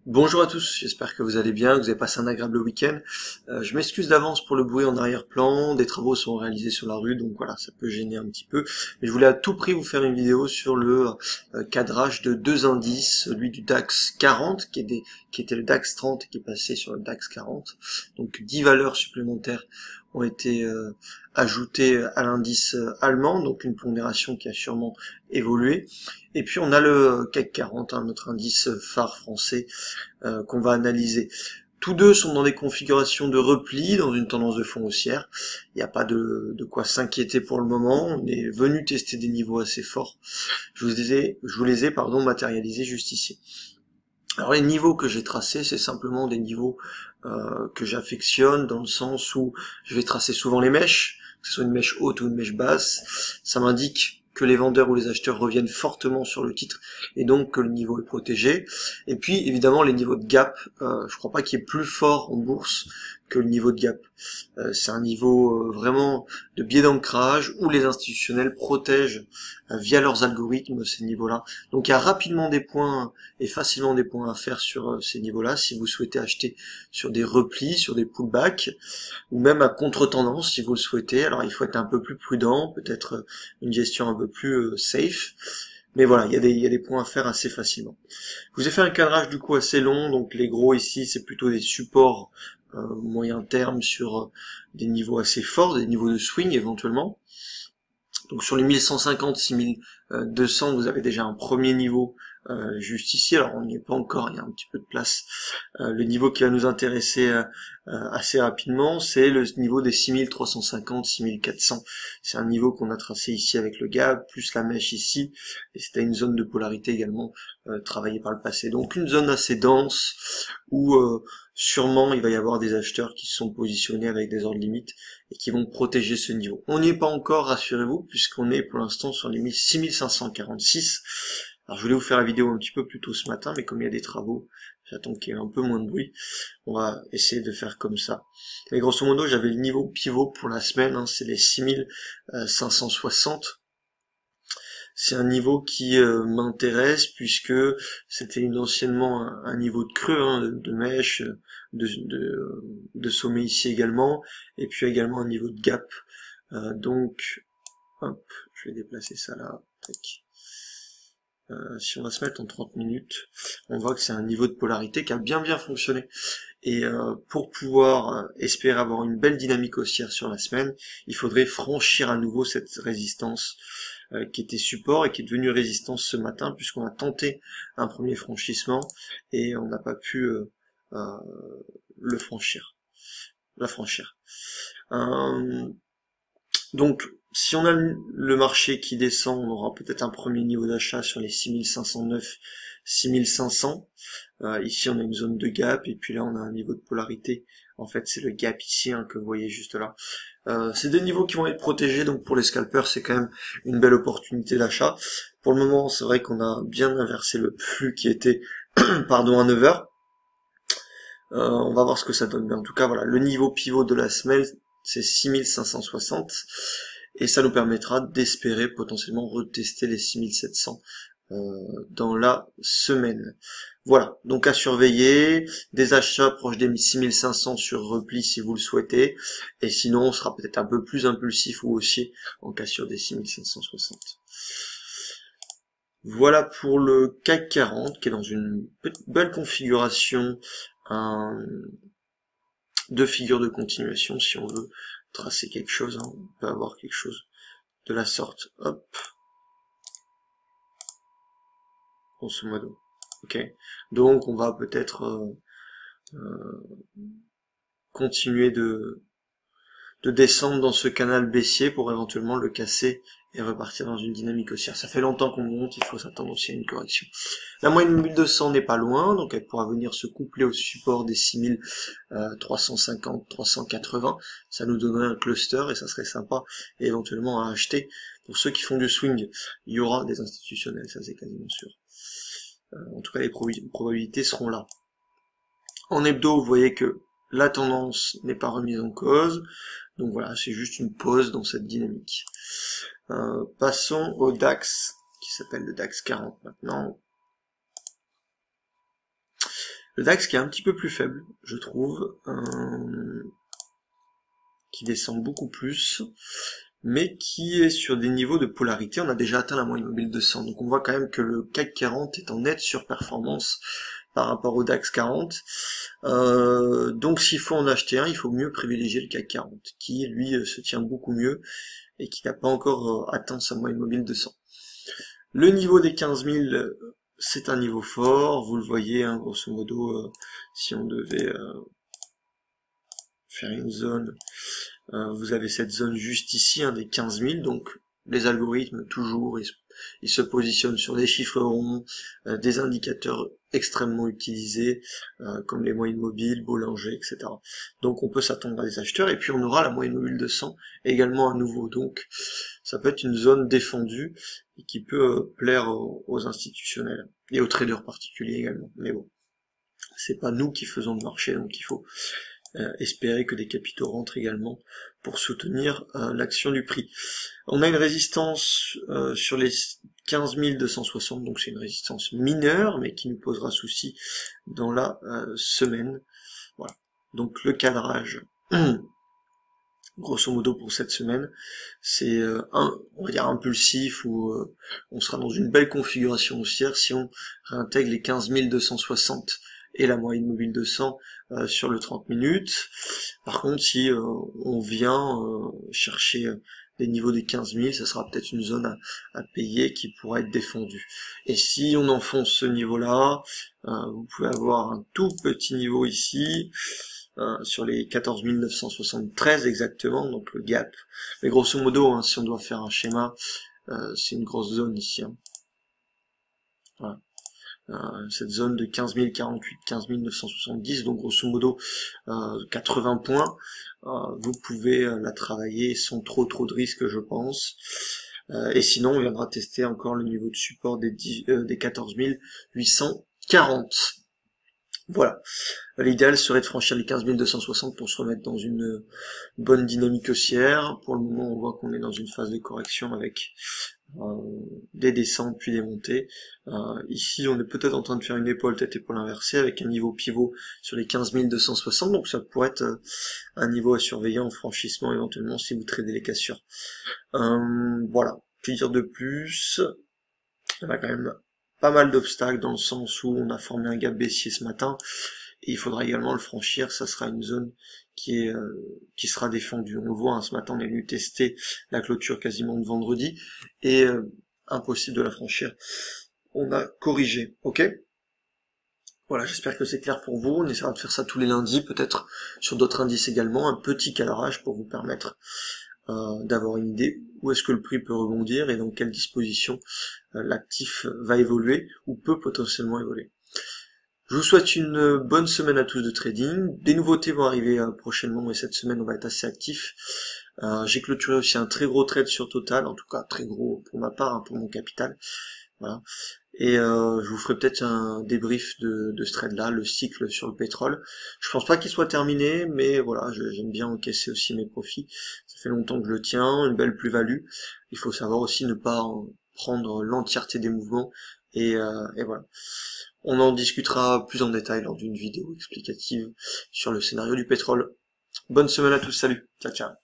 Bonjour à tous, j'espère que vous allez bien, que vous avez passé un agréable week-end. Je m'excuse d'avance pour le bruit en arrière-plan, des travaux sont réalisés sur la rue, donc voilà, ça peut gêner un petit peu. Mais je voulais à tout prix vous faire une vidéo sur le cadrage de deux indices, celui du DAX 40, qui était le DAX 30 et qui est passé sur le DAX 40. Donc 10 valeurs supplémentaires ont été ajoutées à l'indice allemand, donc une pondération qui a sûrement évolué. Et puis on a le CAC 40, notre indice phare français, qu'on va analyser. Tous deux sont dans des configurations de repli, dans une tendance de fond haussière. Il n'y a pas de quoi s'inquiéter pour le moment. On est venu tester des niveaux assez forts. Je vous les ai matérialisés juste ici. Alors les niveaux que j'ai tracés, c'est simplement des niveaux que j'affectionne, dans le sens où je vais tracer souvent les mèches, que ce soit une mèche haute ou une mèche basse. Ça m'indique que les vendeurs ou les acheteurs reviennent fortement sur le titre et donc que le niveau est protégé. Et puis évidemment les niveaux de gap, je crois pas qu'il y ait plus fort en bourse que le niveau de gap. C'est un niveau vraiment de biais d'ancrage où les institutionnels protègent via leurs algorithmes ces niveaux-là. Donc il y a rapidement des points et facilement des points à faire sur ces niveaux-là si vous souhaitez acheter sur des replis, sur des pullbacks, ou même à contre-tendance si vous le souhaitez. Alors il faut être un peu plus prudent, peut-être une gestion un peu plus safe. Mais voilà, il y a des points à faire assez facilement. Je vous ai fait un cadrage du coup assez long, donc les gros ici c'est plutôt des supports moyen terme sur des niveaux assez forts, des niveaux de swing éventuellement. Donc sur les 1150, 6200, vous avez déjà un premier niveau juste ici. Alors on n'y est pas encore, il y a un petit peu de place. Le niveau qui va nous intéresser assez rapidement, c'est le niveau des 6350, 6400. C'est un niveau qu'on a tracé ici avec le gap, plus la mèche ici, et c'était une zone de polarité également travaillée par le passé. Donc une zone assez dense, où sûrement il va y avoir des acheteurs qui se sont positionnés avec des ordres limites, et qui vont protéger ce niveau. On n'y est pas encore, rassurez-vous, puisqu'on est pour l'instant sur les 6546. Alors je voulais vous faire la vidéo un petit peu plus tôt ce matin, mais comme il y a des travaux, j'attends qu'il y ait un peu moins de bruit. On va essayer de faire comme ça. Mais grosso modo, j'avais le niveau pivot pour la semaine, c'est les 6560. C'est un niveau qui m'intéresse puisque c'était anciennement un niveau de creux, de mèche, de sommet ici également, et puis également un niveau de gap. Donc, hop, je vais déplacer ça là. Tac. Si on va se mettre en 30 minutes, on voit que c'est un niveau de polarité qui a bien fonctionné. Et pour pouvoir espérer avoir une belle dynamique haussière sur la semaine, il faudrait franchir à nouveau cette résistance qui était support et qui est devenue résistance ce matin, puisqu'on a tenté un premier franchissement et on n'a pas pu la franchir. Donc, si on a le marché qui descend, on aura peut-être un premier niveau d'achat sur les 6509, 6500. Ici, on a une zone de gap, et puis là, on a un niveau de polarité. En fait, c'est le gap ici que vous voyez juste là. C'est des niveaux qui vont être protégés, donc pour les scalpers, c'est quand même une belle opportunité d'achat. Pour le moment, c'est vrai qu'on a bien inversé le flux qui était pardon, à 9h. On va voir ce que ça donne. Mais en tout cas, voilà, le niveau pivot de la semaine, c'est 6560. Et ça nous permettra d'espérer potentiellement retester les 6700 dans la semaine. Voilà, donc à surveiller, des achats proches des 6500 sur repli si vous le souhaitez, et sinon on sera peut-être un peu plus impulsif ou haussier en cas sur des 6560. Voilà pour le CAC 40 qui est dans une belle configuration, deux figures de continuation si on veut tracer quelque chose, on peut avoir quelque chose de la sorte, hop, grosso modo. Ok, donc on va peut-être continuer de descendre dans ce canal baissier pour éventuellement le casser et repartir dans une dynamique haussière. Ça fait longtemps qu'on monte, il faut s'attendre aussi à une correction. La moyenne 1200 n'est pas loin, donc elle pourra venir se coupler au support des 6350, 380. Ça nous donnerait un cluster et ça serait sympa et éventuellement à acheter. Pour ceux qui font du swing, il y aura des institutionnels, ça c'est quasiment sûr. En tout cas, les probabilités seront là. En hebdo, vous voyez que la tendance n'est pas remise en cause. Donc voilà, c'est juste une pause dans cette dynamique. Passons au DAX, qui s'appelle le DAX 40 maintenant. Le DAX qui est un petit peu plus faible, je trouve, qui descend beaucoup plus, mais qui est sur des niveaux de polarité. On a déjà atteint la moyenne mobile 200, donc on voit quand même que le CAC 40 est en nette surperformance par rapport au DAX 40. Donc s'il faut en acheter un, il faut mieux privilégier le CAC 40, qui lui se tient beaucoup mieux et qui n'a pas encore atteint sa moyenne mobile 200. Le niveau des 15 000, c'est un niveau fort, vous le voyez, hein, grosso modo, si on devait faire une zone, vous avez cette zone juste ici, hein, des 15 000, donc les algorithmes, toujours, ils se positionnent sur des chiffres ronds, des indicateurs extrêmement utilisés, comme les moyennes mobiles, Bollinger, etc. Donc on peut s'attendre à des acheteurs, et puis on aura la moyenne mobile 200 également à nouveau, donc ça peut être une zone défendue, et qui peut plaire aux institutionnels, et aux traders particuliers également, mais bon, c'est pas nous qui faisons le marché, donc il faut espérer que des capitaux rentrent également pour soutenir l'action du prix. On a une résistance sur les 15 260, donc c'est une résistance mineure, mais qui nous posera souci dans la semaine. Voilà. Donc le cadrage, grosso modo pour cette semaine, c'est on va dire impulsif, où on sera dans une belle configuration haussière si on réintègre les 15 260 et la moyenne mobile 200 sur le 30 minutes. Par contre, si on vient chercher des niveaux des 15 000, ça sera peut-être une zone à payer qui pourra être défendue. Et si on enfonce ce niveau-là, vous pouvez avoir un tout petit niveau ici, sur les 14 973 exactement, donc le gap. Mais grosso modo, hein, si on doit faire un schéma, c'est une grosse zone ici. Hein. Voilà. Cette zone de 15 048, 15 970, donc grosso modo 80 points, vous pouvez la travailler sans trop de risques, je pense. Et sinon, on viendra tester encore le niveau de support des 14 840. Voilà. L'idéal serait de franchir les 15 260 pour se remettre dans une bonne dynamique haussière. Pour le moment, on voit qu'on est dans une phase de correction avec des descentes puis des montées. Ici, on est peut-être en train de faire une épaule tête-épaule inversée avec un niveau pivot sur les 15 260, donc ça pourrait être un niveau à surveiller en franchissement éventuellement si vous tradez les cassures. Voilà. Que dire de plus? Il y a quand même pas mal d'obstacles dans le sens où on a formé un gap baissier ce matin et il faudra également le franchir. Ça sera une zone qui sera défendue. On le voit, hein, ce matin on est venu tester la clôture quasiment de vendredi et impossible de la franchir. On a corrigé, ok? Voilà, j'espère que c'est clair pour vous. On essaiera de faire ça tous les lundis, peut-être sur d'autres indices également, un petit cadrage pour vous permettre d'avoir une idée où est-ce que le prix peut rebondir et dans quelle disposition l'actif va évoluer ou peut potentiellement évoluer. Je vous souhaite une bonne semaine à tous de trading. Des nouveautés vont arriver prochainement et cette semaine on va être assez actif. J'ai clôturé aussi un très gros trade sur Total, en tout cas très gros pour ma part, hein, pour mon capital. Voilà. Et je vous ferai peut-être un débrief de ce trade-là, le cycle sur le pétrole. Je pense pas qu'il soit terminé, mais voilà, j'aime bien encaisser aussi mes profits. Ça fait longtemps que je le tiens, une belle plus-value. Il faut savoir aussi ne pas prendre l'entièreté des mouvements. Et voilà. On en discutera plus en détail lors d'une vidéo explicative sur le scénario du pétrole. Bonne semaine à tous, salut, ciao ciao.